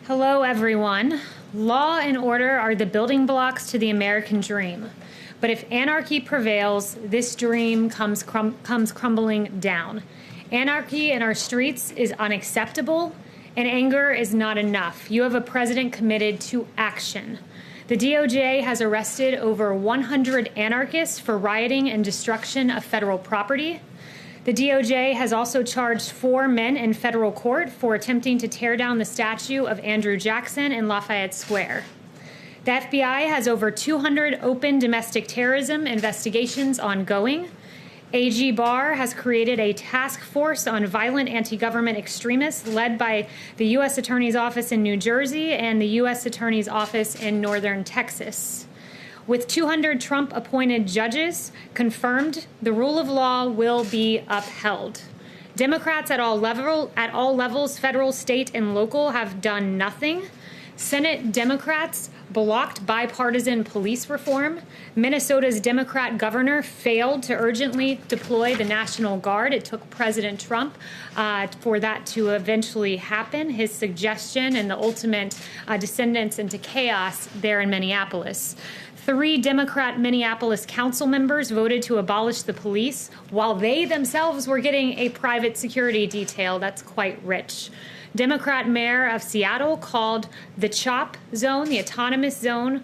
Hello, everyone. Law and order are the building blocks to the American dream. But if anarchy prevails, this dream comes crumbling down. Anarchy in our streets is unacceptable, and anger is not enough. You have a president committed to action. The DOJ has arrested over 100 anarchists for rioting and destruction of federal property. The DOJ has also charged 4 men in federal court for attempting to tear down the statue of Andrew Jackson in Lafayette Square. The FBI has over 200 open domestic terrorism investigations ongoing. AG Barr has created a task force on violent anti-government extremists led by the U.S. Attorney's Office in New Jersey and the U.S. Attorney's Office in northern Texas. With 200 Trump-appointed judges confirmed, the rule of law will be upheld. Democrats at all levels, federal, state, and local, have done nothing. Senate Democrats blocked bipartisan police reform. Minnesota's Democrat governor failed to urgently deploy the National Guard. It took President Trump for that to eventually happen, his suggestion and the ultimate descendants into chaos there in Minneapolis. 3 Democrat Minneapolis council members voted to abolish the police while they themselves were getting a private security detail. That's quite rich. Democrat mayor of Seattle called the CHOP zone, the autonomous zone,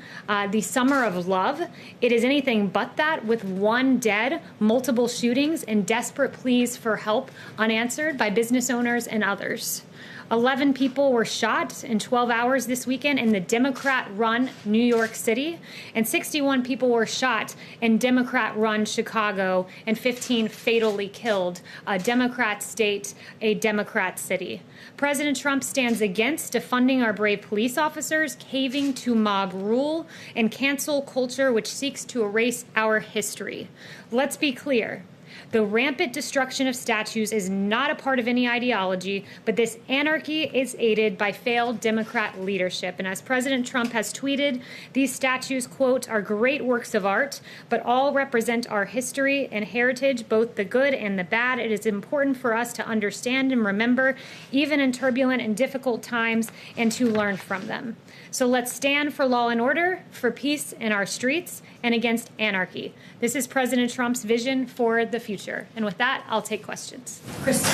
the summer of love. It is anything but that, with 1 dead, multiple shootings, and desperate pleas for help unanswered by business owners and others. 11 people were shot in 12 hours this weekend in the Democrat-run New York City, and 61 people were shot in Democrat-run Chicago, and 15 fatally killed. A Democrat state, a Democrat city. President Trump stands against defunding our brave police officers, caving to mob rule, and cancel culture which seeks to erase our history. Let's be clear. The rampant destruction of statues is not a part of any ideology, but this anarchy is aided by failed Democrat leadership. And as President Trump has tweeted, these statues, quote, are great works of art, but all represent our history and heritage, both the good and the bad. It is important for us to understand and remember, even in turbulent and difficult times, and to learn from them. So let's stand for law and order, for peace in our streets, and against anarchy. This is President Trump's vision for the future. And with that, I'll take questions. Kristen.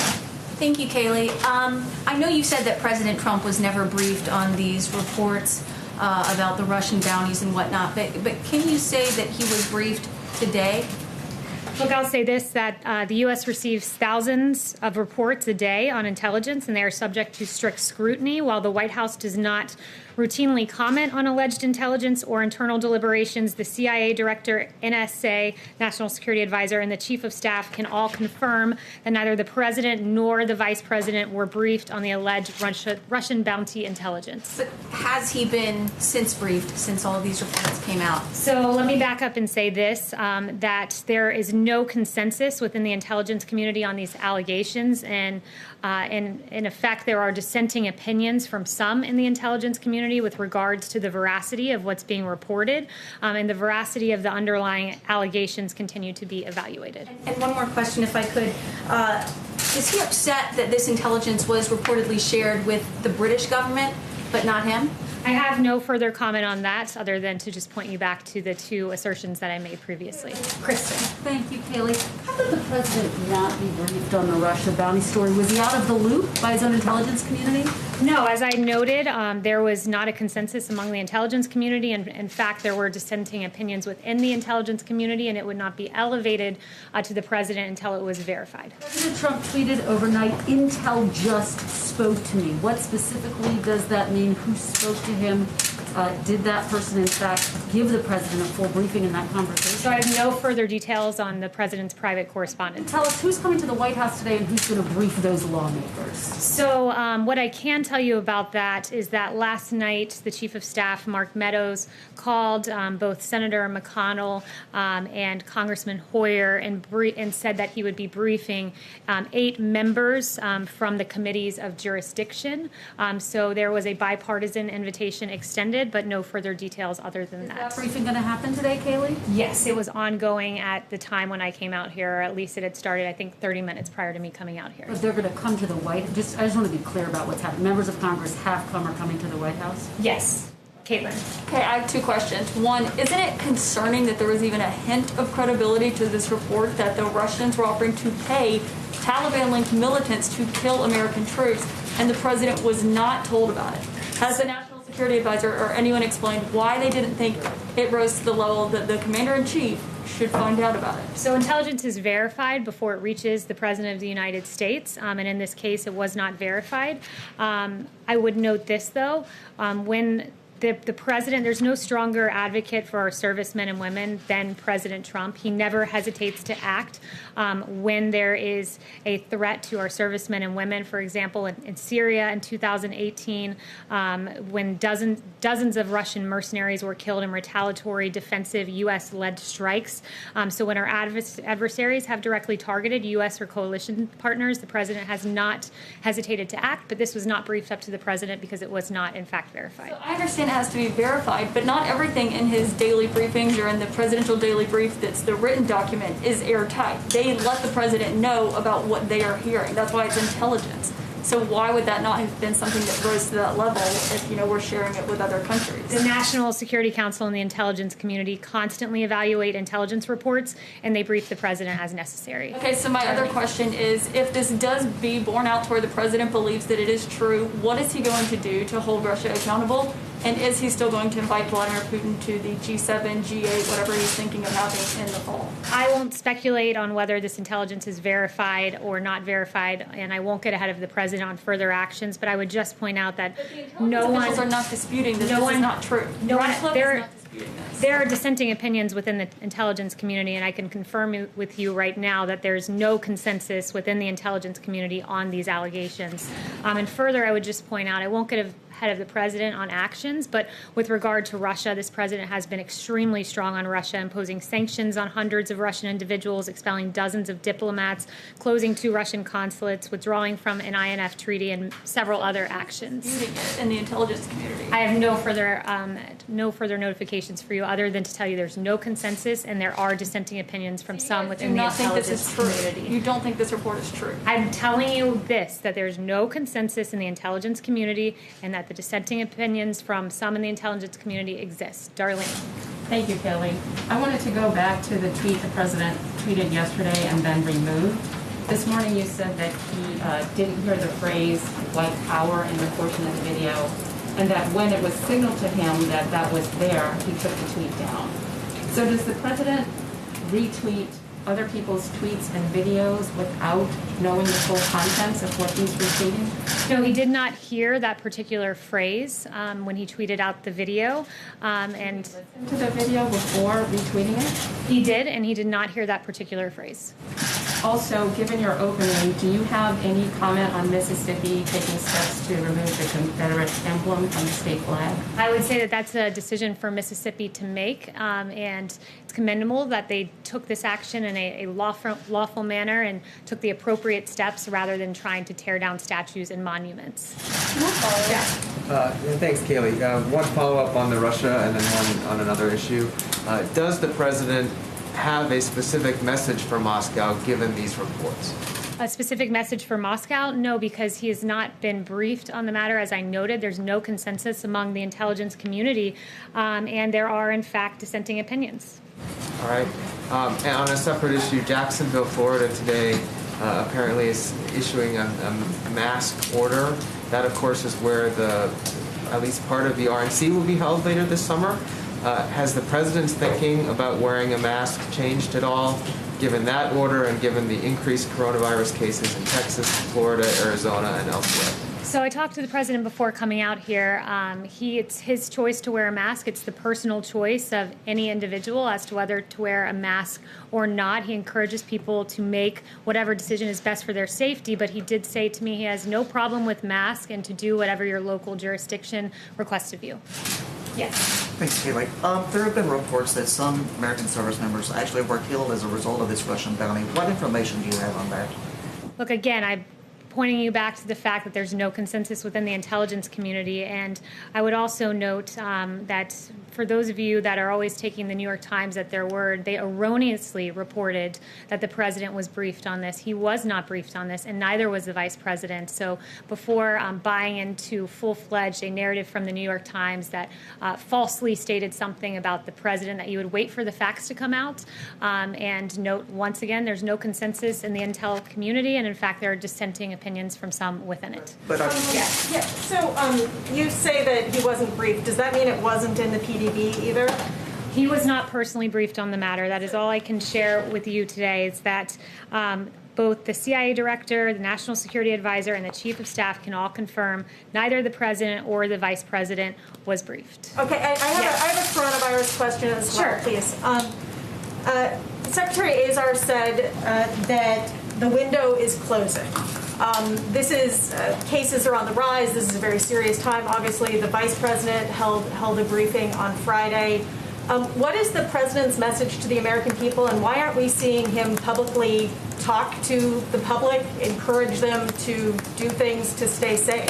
Thank you, Kayleigh. I know you said that President Trump was never briefed on these reports about the Russian bounties and whatnot, but can you say that he was briefed today? Look, I'll say this, that the U.S. receives thousands of reports a day on intelligence, and they are subject to strict scrutiny. While the White House does not routinely comment on alleged intelligence or internal deliberations, the CIA director, NSA, National Security Advisor, and the Chief of Staff can all confirm that neither the president nor the vice president were briefed on the alleged Russian bounty intelligence. But has he been briefed since all of these reports came out? So let me back up and say this, that there is no consensus within the intelligence community on these allegations, and in effect, there are dissenting opinions from some in the intelligence community with regards to the veracity of what's being reported, and the veracity of the underlying allegations continue to be evaluated. And one more question, if I could. Is he upset that this intelligence was reportedly shared with the British government, but not him? I have no further comment on that other than to just point you back to the 2 assertions that I made previously. Kristen. Thank you, Kayleigh. How could the president not be briefed on the Russia bounty story? Was he out of the loop by his own intelligence community? No, as I noted, there was not a consensus among the intelligence community, and in fact, there were dissenting opinions within the intelligence community, and it would not be elevated to the president until it was verified. President Trump tweeted overnight, "Intel just spoke to me." What specifically does that mean? Who spoke to him? Did that person, in fact, give the president a full briefing in that conversation? So I have no further details on the president's private correspondence. Tell us who's coming to the White House today and who's going to brief those lawmakers. So what I can tell you about that is that last night the Chief of Staff, Mark Meadows, called both Senator McConnell and Congressman Hoyer and said that he would be briefing 8 members from the committees of jurisdiction. So there was a bipartisan invitation extended targeted, but no further details other than Is that. that briefing going to happen today, Kayleigh? Yes, it was ongoing at the time when I came out here, or at least it had started, I think, 30 minutes prior to me coming out here. But they're going to come to the White House? I just want to be clear about what's happening. Members of Congress have come or coming to the White House? Yes. Caitlin. Okay, I have two questions. One, isn't it concerning that there was even a hint of credibility to this report that the Russians were offering to pay Taliban-linked militants to kill American troops, and the president was not told about it? Has the National Security Advisor or anyone explained why they didn't think it rose to the level that the commander-in-chief should find out about it? So intelligence is verified before it reaches the President of the United States, and in this case, it was not verified. I would note this, though, when the president, there's no stronger advocate for our servicemen and women than President Trump. He never hesitates to act when there is a threat to our servicemen and women. For example, in Syria in 2018, when dozens of Russian mercenaries were killed in retaliatory defensive U.S.-led strikes. So when our adversaries have directly targeted U.S. or coalition partners, the president has not hesitated to act, but this was not briefed up to the president because it was not, in fact, verified. So I understand it has to be verified, but not everything in his daily briefings or in the presidential daily brief that's the written document is airtight. They let the president know about what they are hearing. That's why it's intelligence. So why would that not have been something that rose to that level if, we're sharing it with other countries? The National Security Council and the intelligence community constantly evaluate intelligence reports, and they brief the president as necessary. Okay, so my other question is, if this does be borne out to where the president believes that it is true, what is he going to do to hold Russia accountable? And is he still going to invite Vladimir Putin to the G7, G8, whatever he's thinking of having in the fall? I won't speculate on whether this intelligence is verified or not verified, and I won't get ahead of the president on further actions, but I would just point out that no one... officials are not disputing that this is not true. No one, Ratcliffe is not disputing this. There are dissenting opinions within the intelligence community, and I can confirm with you right now that there's no consensus within the intelligence community on these allegations. And further, I would just point out, I won't get ahead of the president on actions, but with regard to Russia, this president has been extremely strong on Russia, imposing sanctions on hundreds of Russian individuals, expelling dozens of diplomats, closing 2 Russian consulates, withdrawing from an INF treaty, and several other actions. Disputing it in the intelligence community. I have no further notifications for you other than to tell you there's no consensus and there are dissenting opinions from some within the intelligence community. You don't think this report is true? I'm telling you this, that there's no consensus in the intelligence community and that the dissenting opinions from some in the intelligence community exist. Darlene. Thank you, Kayleigh. I wanted to go back to the tweet the president tweeted yesterday and then removed. This morning you said that he didn't hear the phrase white power in your portion of the video, and that when it was signaled to him that that was there, he took the tweet down. So does the president retweet other people's tweets and videos without knowing the full contents of what he's retweeting? No, he did not hear that particular phrase when he tweeted out the video. And To the video before retweeting it? he did, and he did not hear that particular phrase. Also, given your opening, do you have any comment on Mississippi taking steps to remove the Confederate emblem from the state flag? I would say that that's a decision for Mississippi to make, and it's commendable that they took this action in a lawful manner and took the appropriate steps rather than trying to tear down statues and monuments. Thanks, Kayleigh. One follow-up on the Russia and then one on another issue. Does the president have a specific message for Moscow given these reports? A specific message for Moscow? No, because he has not been briefed on the matter. As I noted, there's no consensus among the intelligence community, and there are, in fact, dissenting opinions. All right. And on a separate issue, Jacksonville, Florida today apparently is issuing a mask order. That, of course, is where at least part of the RNC will be held later this summer. Has the president's thinking about wearing a mask changed at all, given that order and given the increased coronavirus cases in Texas, Florida, Arizona, and elsewhere? So I talked to the president before coming out here. It's his choice to wear a mask. It's the personal choice of any individual as to whether to wear a mask or not. He encourages people to make whatever decision is best for their safety, but he did say to me he has no problem with masks and to do whatever your local jurisdiction requests of you. Yes. Thanks, Kayleigh. There have been reports that some American service members actually were killed as a result of this Russian bounty. What information do you have on that? Look, again, I pointing you back to the fact that there's no consensus within the intelligence community. And I would also note that for those of you that are always taking the New York Times at their word, they erroneously reported that the president was briefed on this. He was not briefed on this, and neither was the vice president. So before buying into full-fledged a narrative from the New York Times that falsely stated something about the president, that you would wait for the facts to come out. And note, once again, there's no consensus in the intel community, and in fact, there are dissenting opinions from some within it. But Yeah. So you say that he wasn't briefed. Does that mean it wasn't in the PDB either? He was not personally briefed on the matter. That is all I can share with you today, is that both the CIA director, the national security advisor, and the chief of staff can all confirm neither the president or the vice president was briefed. Okay, I have a coronavirus question as well, Sure. please. Secretary Azar said that the window is closing. This is, cases are on the rise. This is a very serious time. Obviously, the vice president held a briefing on Friday. What is the president's message to the American people, and why aren't we seeing him publicly talk to the public, encourage them to do things to stay safe?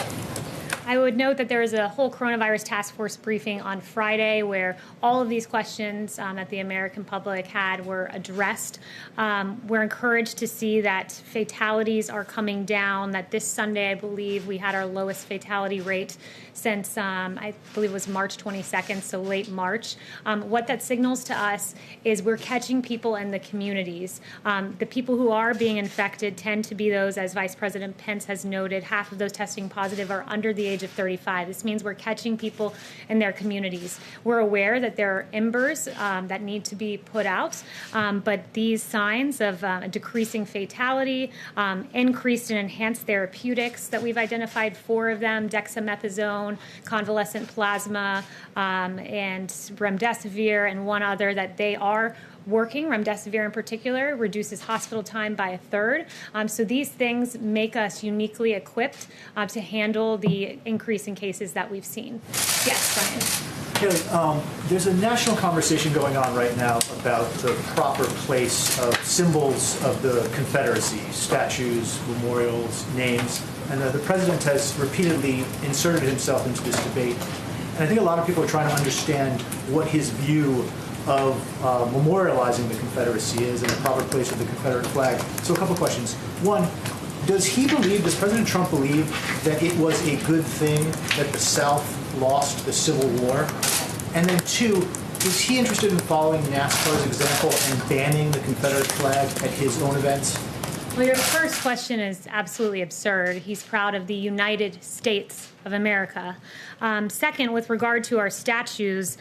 I would note that there was a whole coronavirus task force briefing on Friday where all of these questions that the American public had were addressed. We're encouraged to see that fatalities are coming down, that this Sunday, I believe, we had our lowest fatality rate since, I believe it was March 22nd, so late March. What that signals to us is we're catching people in the communities. The people who are being infected tend to be those, as Vice President Pence has noted, half of those testing positive are under the age of 35. This means we're catching people in their communities. We're aware that there are embers that need to be put out, but these signs of a decreasing fatality, increased and enhanced therapeutics that we've identified, 4 of them, dexamethasone, convalescent plasma, and remdesivir, and one other, that they are working. Remdesivir in particular reduces hospital time by 1/3. So these things make us uniquely equipped to handle the increase in cases that we've seen. Yes, Brian. Kayleigh, there's a national conversation going on right now about the proper place of symbols of the Confederacy, statues, memorials, names, and the president has repeatedly inserted himself into this debate. And I think a lot of people are trying to understand what his view of memorializing the Confederacy is and the proper place of the Confederate flag. So a couple questions. One, does President Trump believe that it was a good thing that the South lost the Civil War? And then two, is he interested in following NASCAR's example and banning the Confederate flag at his own events? Well, your first question is absolutely absurd. He's proud of the United States of America. Second, with regard to our statues,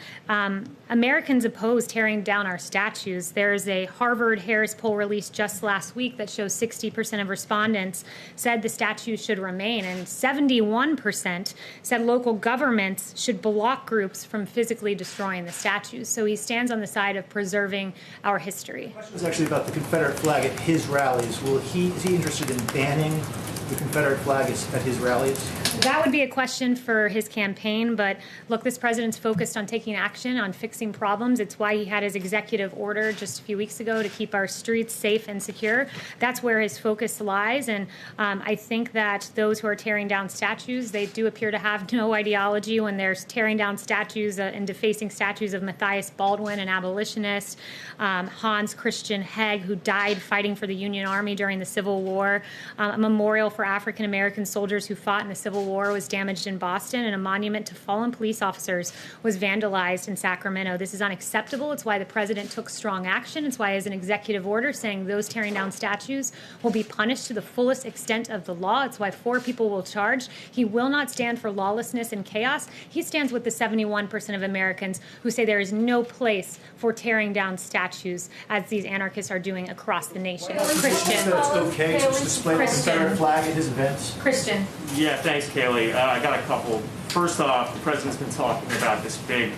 Americans oppose tearing down our statues. There's a Harvard-Harris poll released just last week that shows 60% of respondents said the statues should remain, and 71% said local governments should block groups from physically destroying the statues. So he stands on the side of preserving our history. The question was actually about the Confederate flag at his rallies. Is he interested in banning the Confederate flag at his rallies? That would be a question for his campaign, but look, this president's focused on taking action, on fixing problems. It's why he had his executive order just a few weeks ago to keep our streets safe and secure. That's where his focus lies, and I think that those who are tearing down statues, they do appear to have no ideology when they're tearing down statues and defacing statues of Matthias Baldwin, an abolitionist, Hans Christian Heg, who died fighting for the Union Army during the Civil War, a memorial for African American soldiers who fought in the Civil War was damaged in Boston, and a monument to fallen police officers was vandalized in Sacramento. This is unacceptable. It's why the president took strong action. It's why he has an executive order saying those tearing down statues will be punished to the fullest extent of the law. It's why 4 people will charge. He will not stand for lawlessness and chaos. He stands with the 71% of Americans who say there is no place for tearing down statues, as these anarchists are doing across the nation. Christian. That it's okay to display the Confederate flag at his events? Christian. Yeah, thanks, Kayleigh. I got a couple. First off, the president's been talking about this big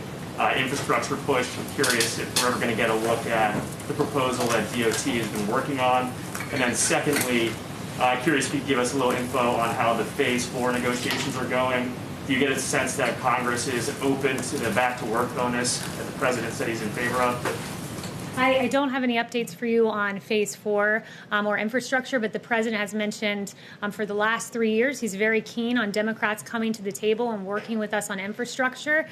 infrastructure push. I'm curious if we're ever going to get a look at the proposal that DOT has been working on. And then secondly, curious if you could give us a little info on how the Phase 4 negotiations are going. Do you get a sense that Congress is open to the back-to-work bonus that the president said he's in favor of? I don't have any updates for you on phase 4 or infrastructure, but the president has mentioned for the last 3 years he's very keen on Democrats coming to the table and working with us on infrastructure.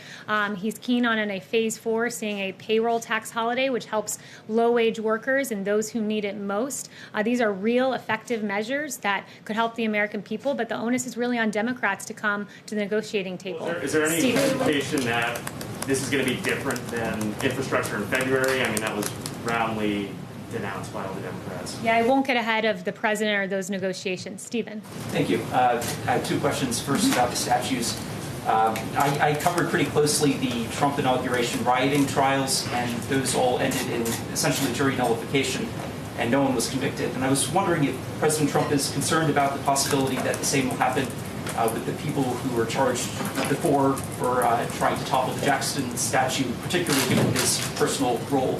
He's keen on in a phase 4 seeing a payroll tax holiday, which helps low-wage workers and those who need it most. These are real effective measures that could help the American people, but the onus is really on Democrats to come to the negotiating table. Is there any indication that this is going to be different than infrastructure in February? I mean, that was roundly denounced by all the Democrats. Yeah, I won't get ahead of the president or those negotiations. Stephen. Thank you. I have 2 questions. First, about the statues. I covered pretty closely the Trump inauguration rioting trials, and those all ended in essentially jury nullification, and no one was convicted. And I was wondering if President Trump is concerned about the possibility that the same will happen with the people who were charged before for trying to topple the Jackson statue, particularly given his personal role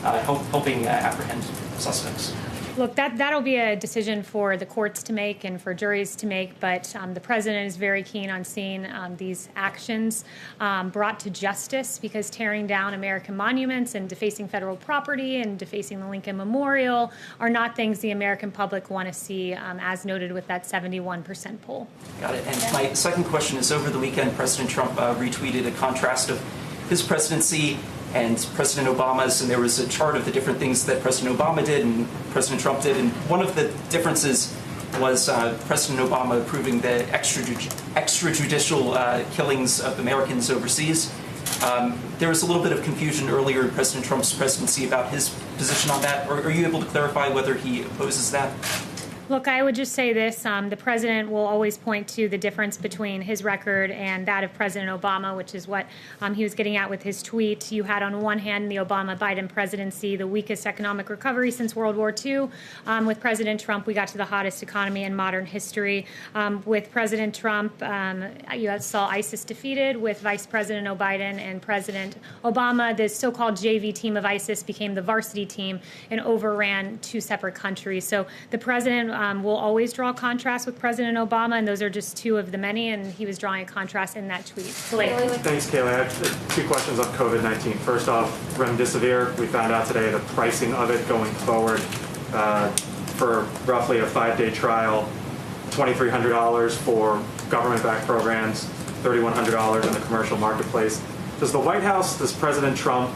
helping apprehend suspects. Look, that'll be a decision for the courts to make and for juries to make, but the president is very keen on seeing these actions brought to justice, because tearing down American monuments and defacing federal property and defacing the Lincoln Memorial are not things the American public want to see, as noted with that 71% poll. Got it. And my second question is, over the weekend, President Trump retweeted a contrast of his presidency and President Obama's, and there was a chart of the different things that President Obama did and President Trump did, and one of the differences was President Obama approving the extrajudicial killings of Americans overseas. There was a little bit of confusion earlier in President Trump's presidency about his position on that. Are you able to clarify whether he opposes that? Look, I would just say this. The president will always point to the difference between his record and that of President Obama, which is what he was getting at with his tweet. You had, on one hand, the Obama-Biden presidency, the weakest economic recovery since World War II. With President Trump, we got to the hottest economy in modern history. With President Trump, you saw ISIS defeated. With Vice President Biden and President Obama, the so-called JV team of ISIS became the varsity team and overran 2 separate countries. So the president will always draw contrast with President Obama, and those are just 2 of the many, and he was drawing a contrast in that tweet. Kayleigh. Thanks, Kayleigh. I have 2 questions on COVID-19. First off, remdesivir, we found out today the pricing of it going forward for roughly a 5-day trial, $2,300 for government-backed programs, $3,100 in the commercial marketplace. Does the White House, does President Trump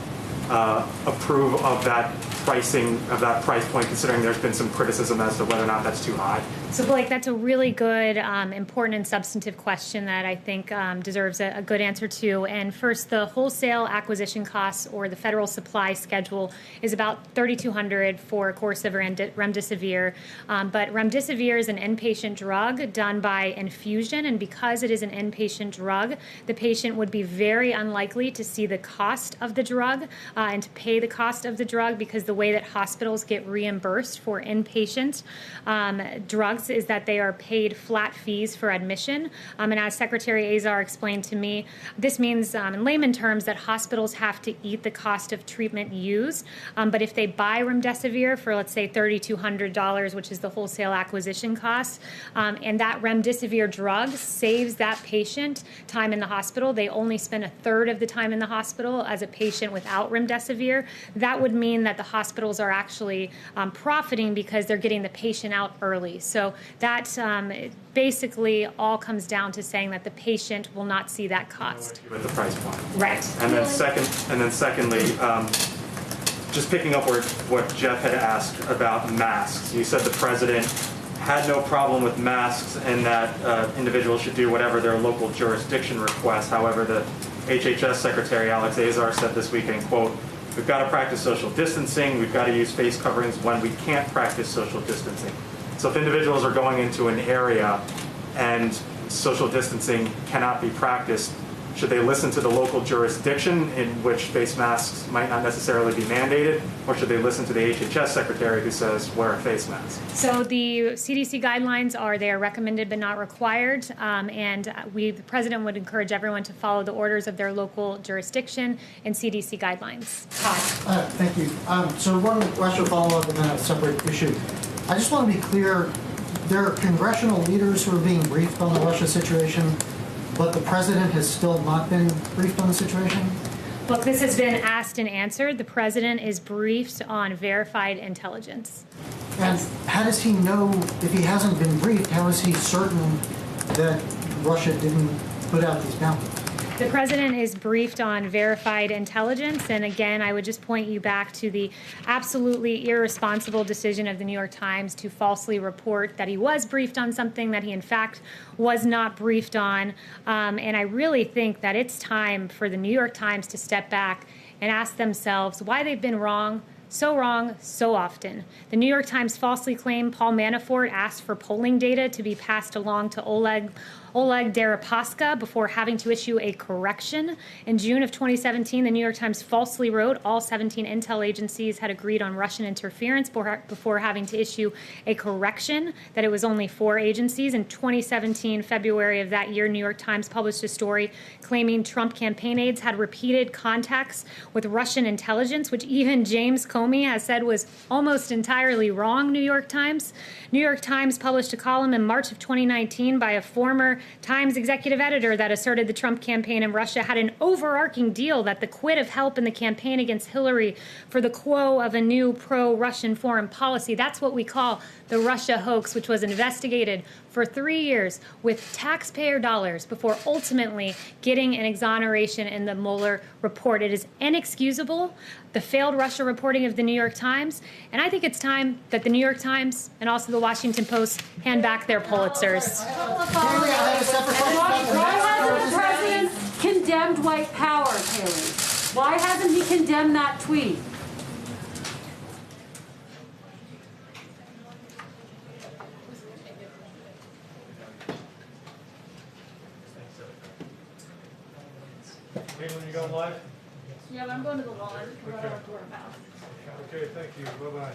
approve of that pricing, of that price point, considering there's been some criticism as to whether or not that's too high? So, Blake, that's a really good, important and substantive question that I think deserves a good answer to. And first, the wholesale acquisition costs, or the federal supply schedule, is about $3,200 for a course of remdesivir. But remdesivir is an inpatient drug done by infusion, and because it is an inpatient drug, the patient would be very unlikely to see the cost of the drug and to pay the cost of the drug, because the way that hospitals get reimbursed for inpatient drugs is that they are paid flat fees for admission. And as Secretary Azar explained to me, this means in layman terms that hospitals have to eat the cost of treatment used. But if they buy remdesivir for, let's say, $3,200, which is the wholesale acquisition cost, and that remdesivir drug saves that patient time in the hospital, they only spend a third of the time in the hospital as a patient without remdesivir. That would mean that the hospitals are actually profiting because they're getting the patient out early. So that basically all comes down to saying that the patient will not see that cost. With the price point. Right. And then secondly, just picking up what Jeff had asked about masks. You said the president had no problem with masks and that individuals should do whatever their local jurisdiction requests. However, the HHS Secretary Alex Azar said this weekend, quote, "We've got to practice social distancing. We've got to use face coverings when we can't practice social distancing." So if individuals are going into an area and social distancing cannot be practiced, should they listen to the local jurisdiction in which face masks might not necessarily be mandated, or should they listen to the HHS secretary who says wear a face mask? So the CDC guidelines they are recommended but not required, and the president would encourage everyone to follow the orders of their local jurisdiction and CDC guidelines. Todd. Thank you. So one question follow-up and then a separate issue. I just want to be clear, there are congressional leaders who are being briefed on the Russia situation, but the president has still not been briefed on the situation? Look, this has been asked and answered. The president is briefed on verified intelligence. And how does he know, if he hasn't been briefed, how is he certain that Russia didn't put out these bounties? The president is briefed on verified intelligence, and again, I would just point you back to the absolutely irresponsible decision of the New York Times to falsely report that he was briefed on something that he in fact was not briefed on. And I really think that it's time for the New York Times to step back and ask themselves why they've been wrong so often. The New York Times falsely claimed Paul Manafort asked for polling data to be passed along to Oleg Deripaska before having to issue a correction. In June of 2017, the New York Times falsely wrote all 17 intel agencies had agreed on Russian interference before having to issue a correction that it was only 4 agencies. In 2017, February of that year, New York Times published a story claiming Trump campaign aides had repeated contacts with Russian intelligence, which even James Comey has said was almost entirely wrong, New York Times. New York Times published a column in March of 2019 by a former Times executive editor that asserted the Trump campaign in Russia had an overarching deal that the quid of help in the campaign against Hillary for the quo of a new pro-Russian foreign policy. That's what we call the Russia hoax, which was investigated for 3 years with taxpayer dollars before ultimately getting an exoneration in the Mueller report. It is inexcusable, the failed Russia reporting of the New York Times, and I think it's time that the New York Times and also the Washington Post hand back their Pulitzers. Why hasn't the president condemned white power, Kayleigh? Why hasn't he condemned that tweet? Kayleigh, you going live? Yeah, I'm going to the lawn. I'm going to the house. Okay, thank you. Bye-bye.